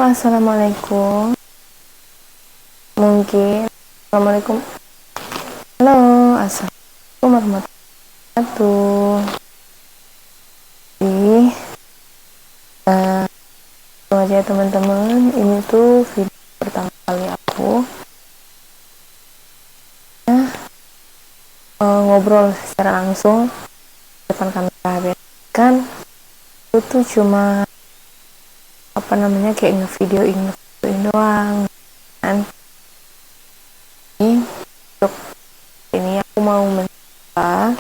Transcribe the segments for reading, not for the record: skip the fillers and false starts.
Assalamualaikum. Mungkin. Assalamualaikum. Halo, assalamualaikum warahmatullahi wabarakatuh. Jadi, langsung aja teman-teman. Ini tuh video pertama kali aku ngobrol secara langsung depan kamera. Kan itu tuh cuma kayak ngevideoin doang kan. Untuk ini aku mau mencoba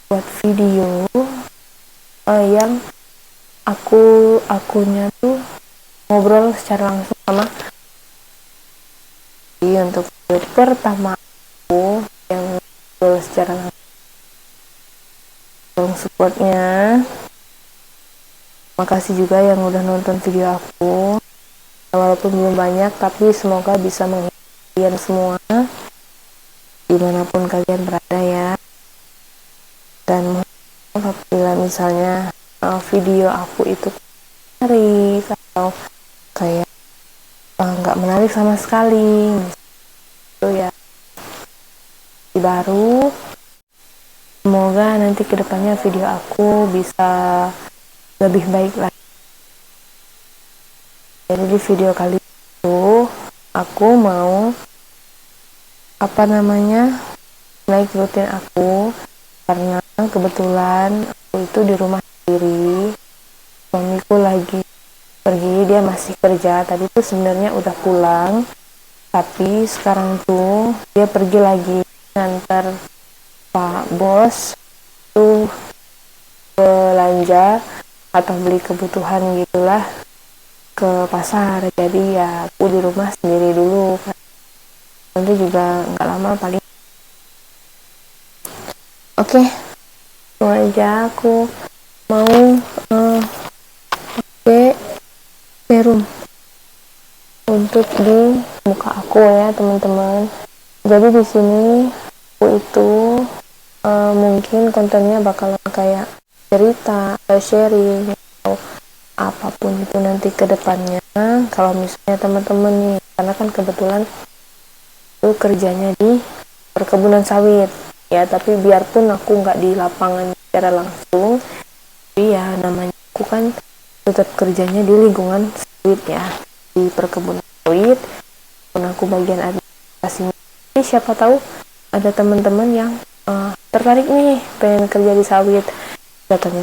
buat video yang akunnya tuh ngobrol secara langsung sama. Jadi untuk video pertama aku yang ngobrol secara langsung, supportnya. Makasih juga yang udah nonton video aku, walaupun belum banyak, tapi semoga bisa menghibur kalian semua dimanapun kalian berada ya. Dan apabila misalnya video aku itu menarik atau kayak nggak menarik sama sekali itu ya baru, semoga nanti kedepannya video aku bisa lebih baik lagi. Jadi di video kali itu aku mau naik rutin aku, karena kebetulan aku itu di rumah sendiri, suamiku lagi pergi, dia masih kerja. Tadi tuh sebenarnya udah pulang, tapi sekarang tuh dia pergi lagi ngantar Pak Bos tuh belanja atau beli kebutuhan gitulah ke pasar. Jadi ya aku di rumah sendiri dulu, nanti juga nggak lama paling. Oke, langsung aja aku mau pakai serum untuk di muka aku ya teman-teman. Jadi di sini aku itu mungkin kontennya bakalan kayak cerita atau sharing atau apapun itu nanti ke depannya. Kalau misalnya teman-teman nih, karena kan kebetulan itu kerjanya di perkebunan sawit ya, tapi biarpun aku nggak di lapangan secara langsung, tapi ya namanya aku kan tetap kerjanya di lingkungan sawit ya, di perkebunan sawit, pun aku bagian administrasinya. Jadi siapa tahu ada teman-teman yang tertarik nih pengen kerja di sawit, datangnya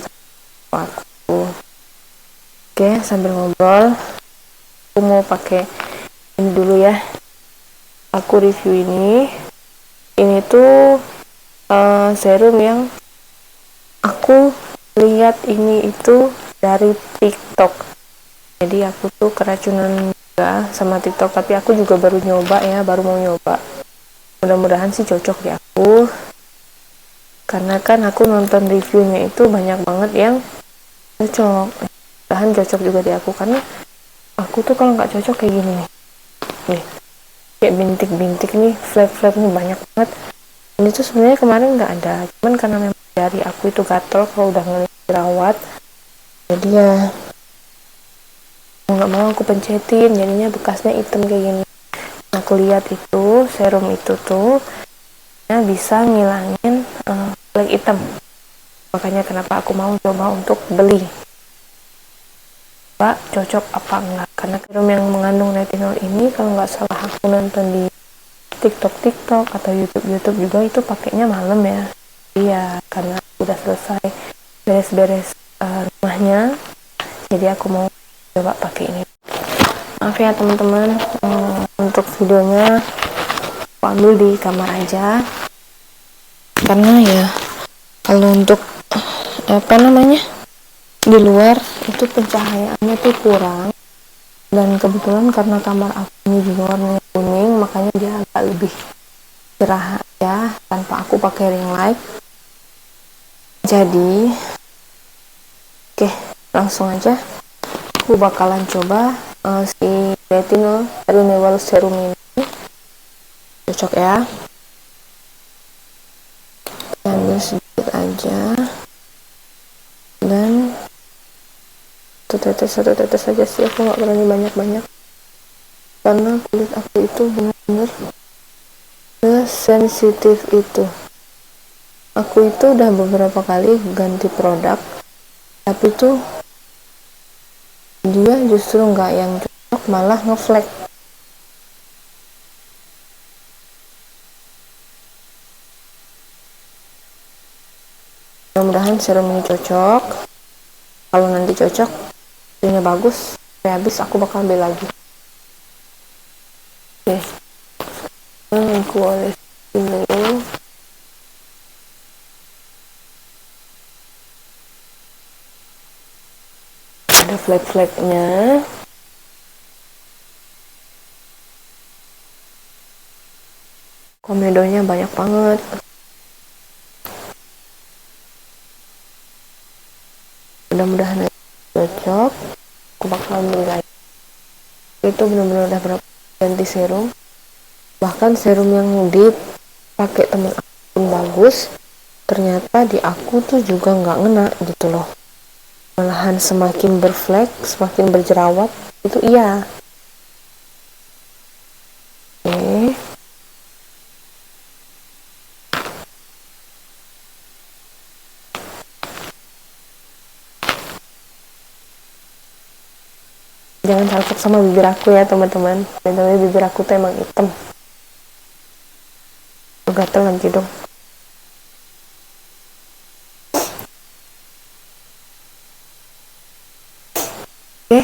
aku. Oke, sambil ngobrol aku mau pakai ini dulu ya. Aku review ini tuh serum yang aku lihat ini itu dari TikTok. Jadi aku tuh keracunan juga sama TikTok, tapi aku juga baru mau nyoba. Mudah-mudahan sih cocok di aku, karena kan aku nonton reviewnya itu banyak banget yang cocok. Mudah-mudahan cocok juga di aku, karena aku tuh kalau nggak cocok kayak gini nih, kayak bintik-bintik nih, flap-flap nih banyak banget. Ini tuh sebenarnya kemarin nggak ada, cuman karena memang jari aku itu gatel kalau udah ngerawat, jadi ya mau nggak mau aku pencetin, jadinya bekasnya hitam kayak gini. Aku lihat itu serum itu tuh bisa ngilangin flek hitam, makanya kenapa aku mau coba untuk beli. Pak, cocok apa enggak, karena serum yang mengandung retinol ini kalau nggak salah aku nonton di TikTok atau YouTube juga itu pakainya malam ya. Iya, karena udah selesai beres-beres rumahnya, jadi aku mau coba pakai ini. Maaf ya teman-teman, untuk videonya aku ambil di kamar aja, karena ya kalau untuk di luar itu pencahayaannya tuh kurang, dan kebetulan karena kamar aku ini juga warnanya kuning, makanya dia agak lebih cerah ya tanpa aku pakai ring light. Jadi oke, langsung aja aku bakalan coba si retinol renewal serum ini cocok ya. Ambil sedikit aja dan satu tetes aja sih, aku nggak berani banyak-banyak karena kulit aku itu benar-benar sensitif itu. Aku itu udah beberapa kali ganti produk, tapi tuh dia justru nggak yang cocok, malah ngeflek. Mudah-mudahan serum ini cocok. Kalau nanti cocok, hasilnya bagus, habis aku bakal beli lagi. Oke, aku oleh dulu. Ada flek-fleknya. Komedonya banyak banget. Mudah-mudahan cocok, aku bakal beli lagi. Itu benar-benar udah berapa ganti serum, bahkan serum yang dipakai temen aku pun bagus, ternyata di aku tuh juga nggak ngena gitu loh, malahan semakin berflek, semakin berjerawat itu. Iya. Oke, jangan takut sama bibir aku ya teman-teman, dan bibir aku tuh emang hitam, gatel nanti dong. Oke,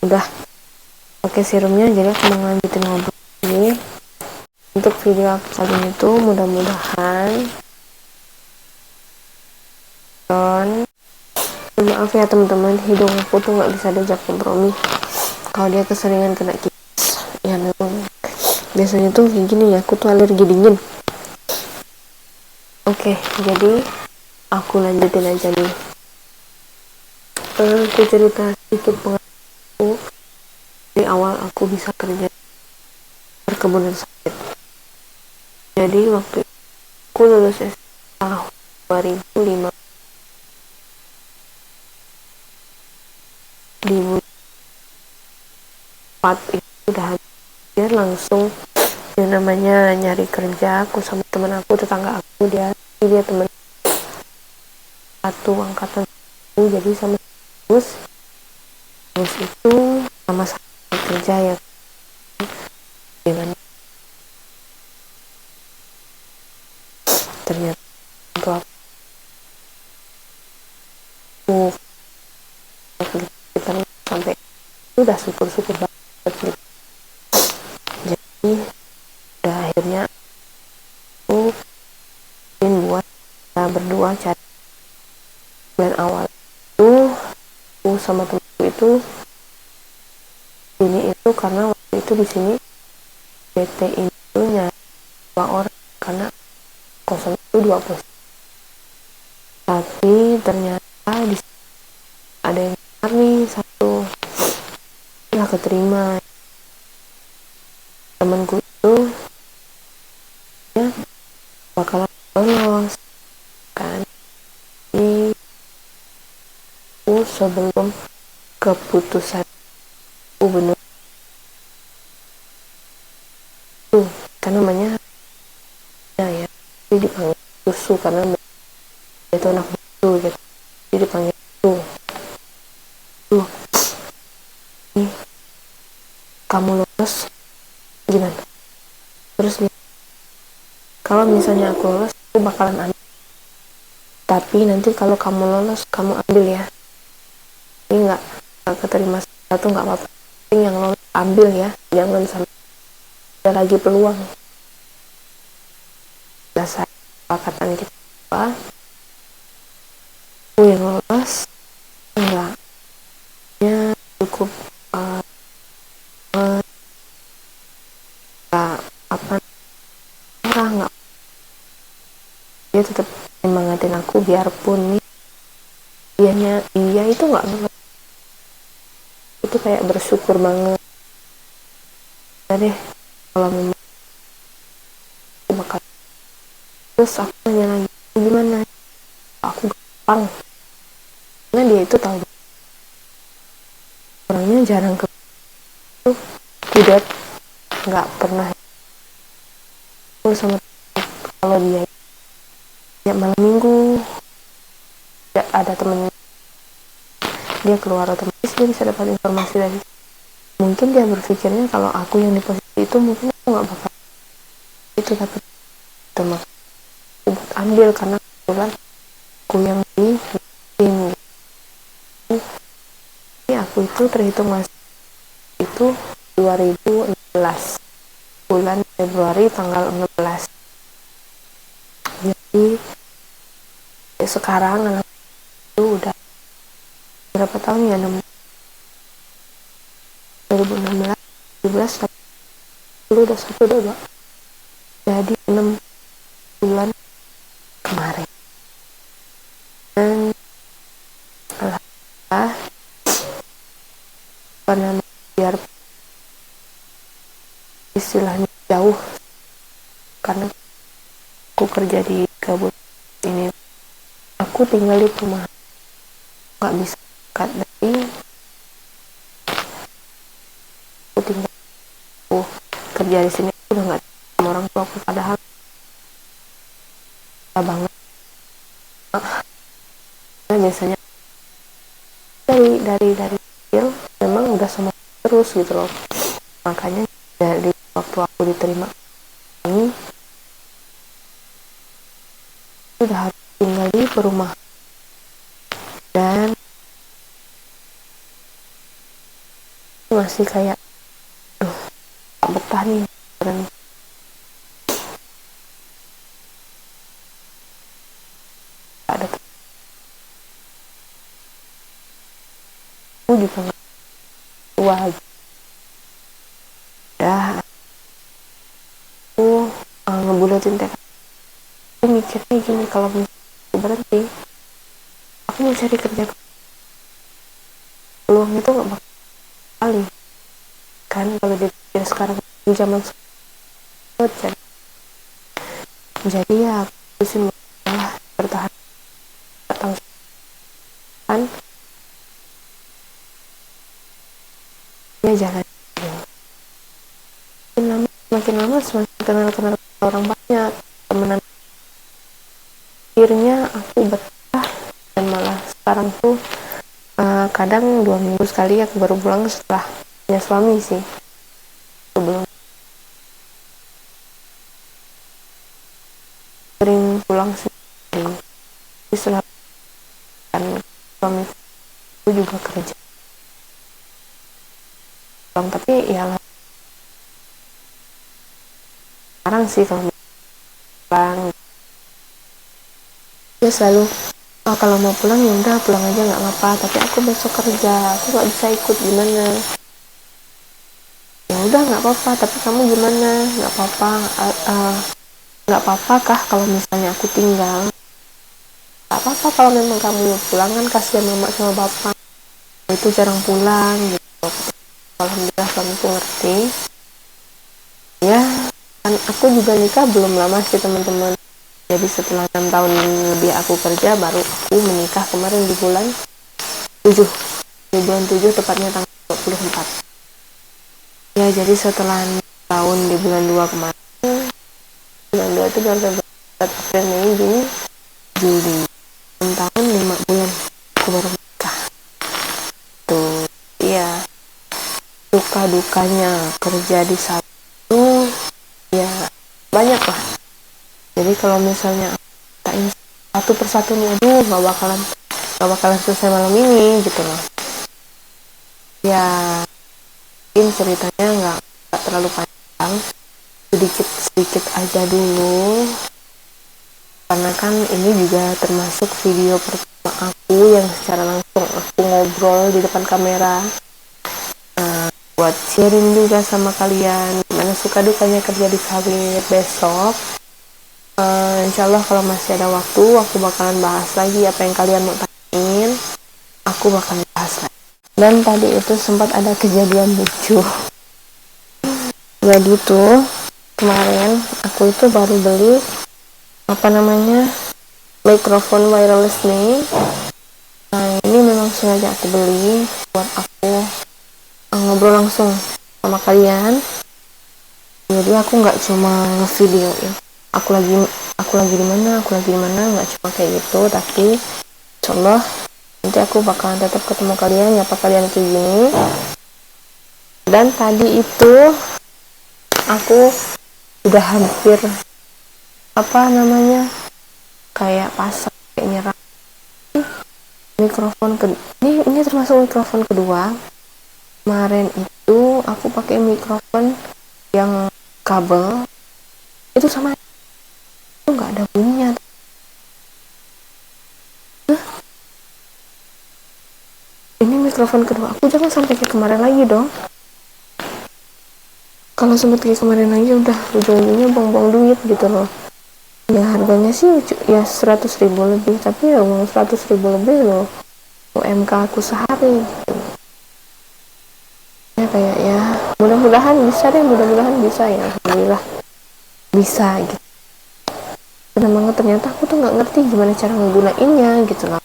udah pakai serumnya, jadi aku mau lanjutin ngobrol ini. Untuk video aku kali ini tuh mudah-mudahan maaf ya teman-teman, hidung aku tuh nggak bisa diajak kompromi kalau dia keseringan kena kipas ya memang. Biasanya tuh kayak gini ya, aku tuh alergi dingin. Oke, jadi aku lanjutin aja nih. Aku cerita sedikit pengalamanku dari awal aku bisa kerja perkebunan sawit. Jadi waktu aku lulus SMA tahun 2005, di bulan 4 itu udah hampir langsung yang namanya nyari kerja. Aku sama teman aku, tetangga aku, dia teman satu angkatan aku, jadi sama terus itu sama-sama kerja ya dengan ternyata untuk aku kita sampai itu udah syukur-syukur banget gitu. Jadi udah akhirnya aku buat kita berdua cari. Bulan awal itu aku sama temanku itu ini itu karena waktu itu di sini PT itu nyari 2 orang karena kosong itu 2 posisi, tapi ternyata di ada yang nih satu nggak keterima. Temanku itu ya bakalan lolos kan, ini aku sebelum keputusan bener tuh kan namanya ya jadi dipanggil susu karena itu anak susu gitu, jadi dipanggil tuh nih kamu lolos gimana. Terus nih, kalau misalnya aku lolos aku bakalan ambil, tapi nanti kalau kamu lolos kamu ambil ya, ini nggak keterima satu nggak apa-apa, yang lolos ambil ya, jangan sampai ada lagi peluang. Dasar kesepakatan kita aku yang lolos enggak ya, cukup apa nggak, dia tetap semangatin aku biarpun nih iya itu nggak banget, itu kayak bersyukur banget ya deh kalau memang aku bakal. Terus aku nanya lagi gimana, aku gampang karena dia itu tahu jarang ke tidak, nggak pernah aku sama kalau dia ya malam minggu ya, ada temen dia keluar, otomatis dia bisa dapat informasi dari, mungkin dia berpikirnya kalau aku yang di posisi itu mungkin aku nggak bakal itu, tapi teman aku buat ambil karena kebetulan aku yang di ini aku itu terhitung masih itu 2016 bulan Februari tanggal 16, jadi sekarang anak itu udah berapa tahun ya, 2016 17 dulu udah satu udah dua, jadi 6 bulan kemarin. Dan alhamdulillah karena biar istilahnya jauh karena aku kerja di Gabut ini, aku tinggal di rumah nggak bisa dekat dari aku tinggal, aku kerja di sini aku udah nggak sama orang tua aku, padahal banget nah, biasanya dari kecil memang udah sama terus gitu loh, makanya dari waktu aku diterima ini udah harus tinggal di perumahan dan masih kayak gak betah nih dan gak ada, aku juga gak tua ya, aku ngebulatin tekad, aku mikirnya gini, kalau misalnya aku berhenti aku mau cari kerja peluang itu gak bakal kali kan, kalau dia sekarang di zaman sekarang jadi ya aku sih malah bertahan atau kan ya jalan makin lama semakin kenal orang banyak temenan, akhirnya aku betah dan malah sekarang tuh kadang 2 minggu sekali aku baru pulang setelah punya suami sih, sebelum sering pulang sendiri setelah kan suami aku juga kerja pulang, tapi ya sekarang sih kalau pulang dia selalu kalau mau pulang ya udah pulang aja nggak apa-apa, tapi aku besok kerja aku nggak bisa ikut, gimana ya udah nggak apa-apa, tapi kamu gimana, nggak apa-apa, nggak apa-apa kah kalau misalnya aku tinggal, nggak apa-apa kalau memang kamu mau pulang, kan kasihan mama sama bapak itu jarang pulang gitu. Alhamdulillah suamiku ngerti ya, kan aku juga nikah belum lama sih teman-teman, jadi setelah 6 tahun lebih aku kerja baru aku menikah kemarin di bulan 7, tepatnya tanggal 24 ya, jadi setelah 6 tahun di bulan 2 kemarin, bulan 2 itu bulan Februari, April, Mei, Juni, Juli, 6 tahun 5 bulan aku baru menikah tuh ya. Duka dukanya kerja di satu ya banyak lah, jadi kalau misalnya tain satu persatu nih, aduh nggak bakalan selesai malam ini gitu loh ya, mungkin ceritanya nggak terlalu panjang, sedikit aja dulu, karena kan ini juga termasuk video pertama aku yang secara langsung aku ngobrol di depan kamera, buat sharing juga sama kalian gimana suka dukanya kerja di sawit. Besok insya Allah kalau masih ada waktu aku bakalan bahas lagi apa yang kalian mau tanyain, aku bakalan bahas lagi. Dan tadi itu sempat ada kejadian lucu, jadi tuh kemarin aku itu baru beli mikrofon wireless nih. Nah ini memang sengaja aku beli buat aku ngobrol langsung sama kalian. Jadi aku nggak cuma ngevideoin aku lagi di mana, nggak cuma kayak gitu, tapi insyaallah nanti aku bakalan tetap ketemu kalian, nyapa kalian kayak gini. Dan tadi itu aku udah hampir kayak pasang, kayak nyerah mikrofon ini termasuk mikrofon kedua. Kemarin itu aku pakai mikrofon yang kabel itu, sama itu nggak ada bunyinya. Ini mikrofon kedua aku, jangan sampai kayak kemarin lagi dong. Kalau sempet kayak kemarin lagi udah ujung-ujungnya buang-buang duit gitu loh. Ya harganya sih ya 100.000 lebih, tapi ya uang 100.000 lebih loh UMK aku sehari gitu. Ya kayak ya mudah-mudahan bisa ya, alhamdulillah bisa gitu. Benar banget, ternyata aku tuh nggak ngerti gimana cara ngegunainnya gitu loh.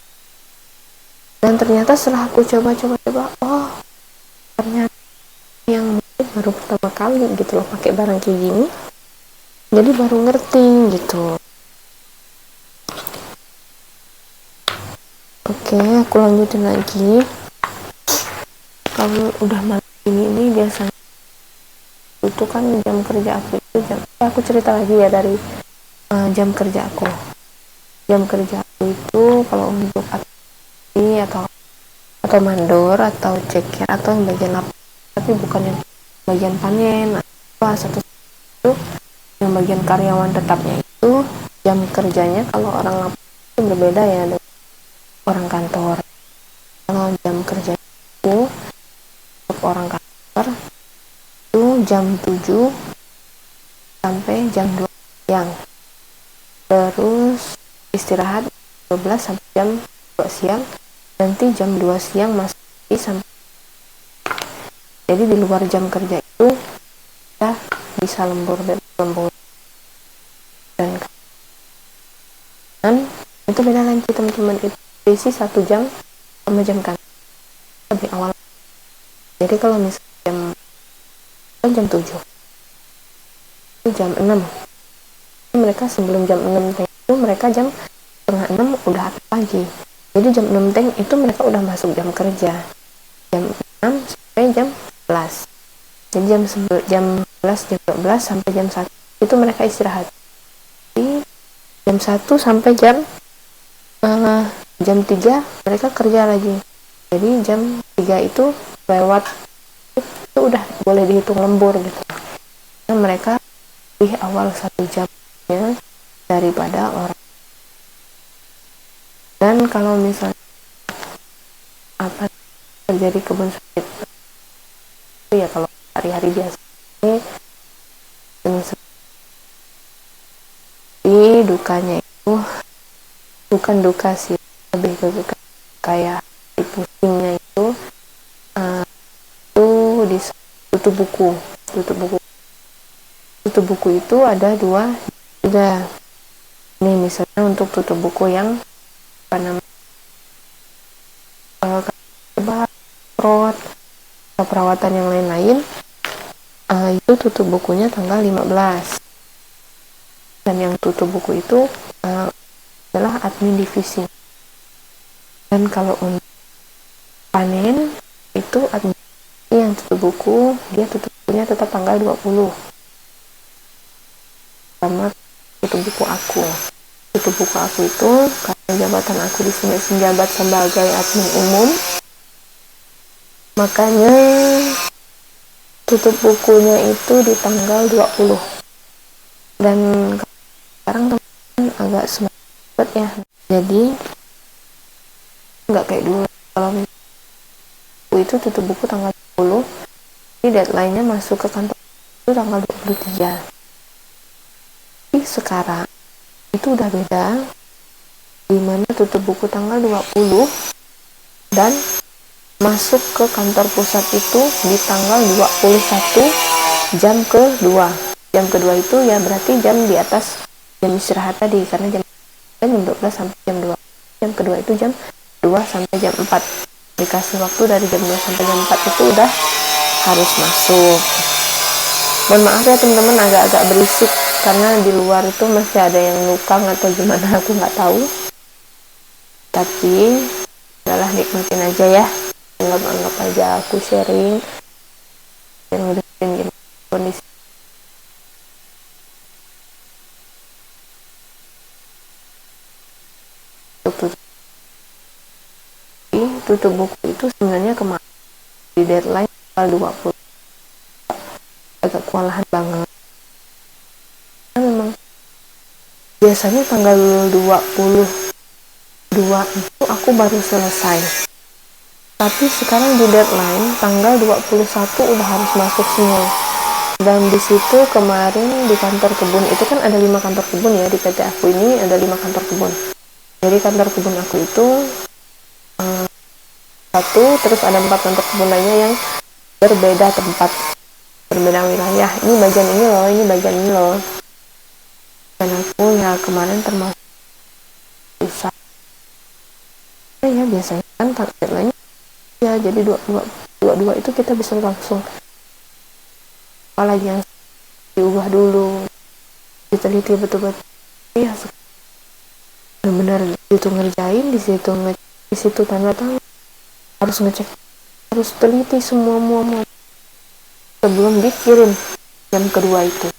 Dan ternyata setelah aku coba, oh ternyata yang baru pertama kali gitu loh pakai barang kayak gini, jadi baru ngerti gitu. Oke, aku lanjutin lagi. Kalau udah malam ini biasanya itu kan jam kerja aku itu aku cerita lagi ya dari jam kerja aku itu kalau untuk admin atau mandor atau ceker atau bagian lapor, tapi bukan yang bagian panen satu itu yang bagian karyawan tetapnya itu jam kerjanya kalau orang lapor itu berbeda ya dengan orang kantor. Kalau jam kerja itu untuk orang kantor itu jam 7 sampai jam 2 siang, terus istirahat 12 sampai jam 2 siang, nanti jam 2 siang masih sampai. Jadi di luar jam kerja itu kita bisa lembur dan itu beda lagi teman-teman. Itu isi 1 jam sama jam kan lebih awal. Jadi kalau misalnya jam 7 itu jam 6, mereka sebelum jam 6 itu mereka jam setengah 6 udah aktif pagi. Jadi jam 6 itu mereka udah masuk jam kerja, jam 6 sampai jam 11. Jadi jam 11, jam 12 sampai jam 1 itu mereka istirahat. Jadi jam 1 sampai jam 3 mereka kerja lagi. Jadi jam 3 itu lewat itu udah boleh dihitung lembur gitu. Nah, mereka lebih awal 1 jamnya daripada orang. Dan kalau misalnya apa terjadi kebun sawit itu ya kalau hari-hari biasa ini dukanya itu bukan duka sih, lebih ke duka kayak di pusingnya itu di tutup buku itu ada 2 juga. Ini misalnya untuk tutup buku yang apa namanya atau perawatan yang lain-lain, itu tutup bukunya tanggal 15. Dan yang tutup buku itu adalah admin divisi. Dan kalau untuk panen itu admin yang tutup buku, dia tutup bukunya tetap tanggal 20. Sama tutup buku aku itu karena jabatan aku di sini menjabat sebagai admin umum, makanya tutup bukunya itu di tanggal 20. Dan sekarang teman agak semangat ya, jadi nggak kayak dulu. Kalau itu tutup buku tanggal 20, jadi deadline-nya masuk ke kantor itu tanggal 23. Tapi sekarang itu udah beda, dimana tutup buku tanggal 20 dan masuk ke kantor pusat itu di tanggal 21 jam kedua. Jam kedua itu ya berarti jam di atas jam istirahat tadi, karena jam 12 sampai jam 2. Jam kedua itu jam 2 sampai jam 4. Dikasih waktu dari jam 2 sampai jam 4 itu udah harus masuk. Mohon maaf ya teman-teman, agak-agak berisik karena di luar itu masih ada yang nukang atau gimana aku nggak tahu, tapi adalah nikmatin aja ya, anggap aja aku sharing dan ngurusin gimana kondisi. Tutup buku itu sebenarnya kemarin di deadline tanggal 20, agak kewalahan banget. Memang biasanya tanggal 22 itu aku baru selesai, tapi sekarang di deadline tanggal 21 udah harus masuk semua. Dan di situ kemarin di kantor kebun itu kan ada 5 kantor kebun ya, di PT aku ini ada 5 kantor kebun. Jadi kantor kebun aku itu satu, terus ada 4 kantor kebun lainnya yang berbeda tempat, berbeda wilayah. Ini bagian ini loh, ini bagian ini loh. Dan aku ya kemarin termasuk susah ya, biasanya kan target lainnya ya, jadi dua itu kita bisa langsung, apalagi yang diubah dulu, diteliti betul-betul ya, benar-benar itu ngerjain di situ tanda tangan, harus ngecek, harus teliti semua sebelum dikirim jam kedua itu.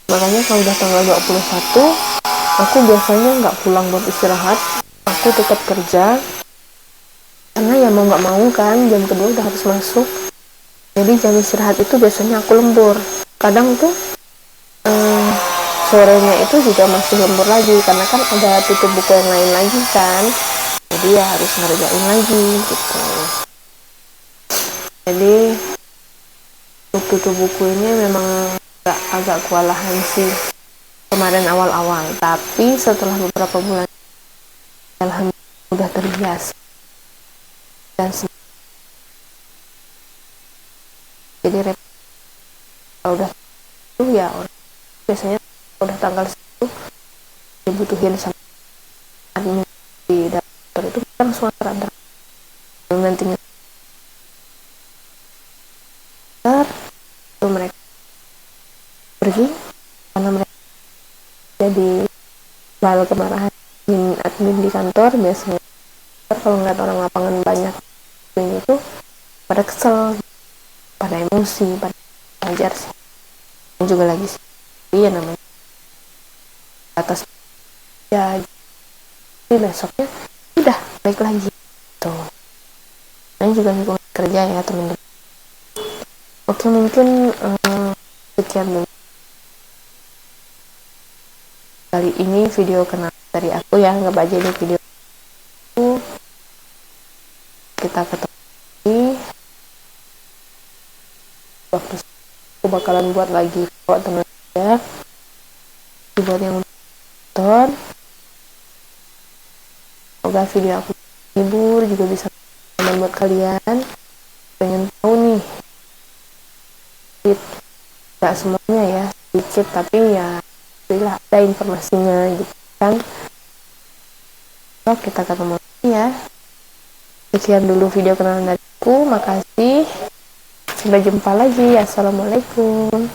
Makanya kalau udah tanggal 21 aku biasanya nggak pulang buat istirahat, aku tetap kerja karena ya mau nggak mau kan jam kedua udah harus masuk. Jadi jam istirahat itu biasanya aku lembur, kadang tuh sorenya itu juga masih lembur lagi karena kan ada tutup buku yang lain lagi kan, jadi ya harus ngerjain lagi gitu. Jadi untuk tutup buku ini memang agak kewalahan sih kemarin awal-awal, tapi setelah beberapa bulan alhamdulillah udah terbiasa dan jadi kalau udah itu ya biasanya udah tanggal 1 dibutuhin sama admin di daftar itu kan langsung antar nantinya itu mereka pergi karena mereka jadi hal kemarahan admin di kantor. Biasanya kalau ngeliat orang lapangan banyak itu pada kesel, pada emosi, pada wajar sih, dan juga lagi sih iya namanya atas ya, jadi besoknya udah baik lagi tuh. Dan juga lingkungan kerja ya teman-teman. Oke, mungkin sekian dulu kali ini video kenal dari aku ya, nggak aja ini video aku. Kita ketemu lagi waktu aku bakalan buat lagi buat teman ya, buat yang nonton. Semoga video aku hibur juga bisa buat kalian pengen tahu nih, tidak semuanya ya, sedikit tapi ya bila ada informasinya gitu kan. Kita ketemu lagi ya. Sekian dulu video kenalan dariku, makasih, sampai jumpa lagi, assalamualaikum.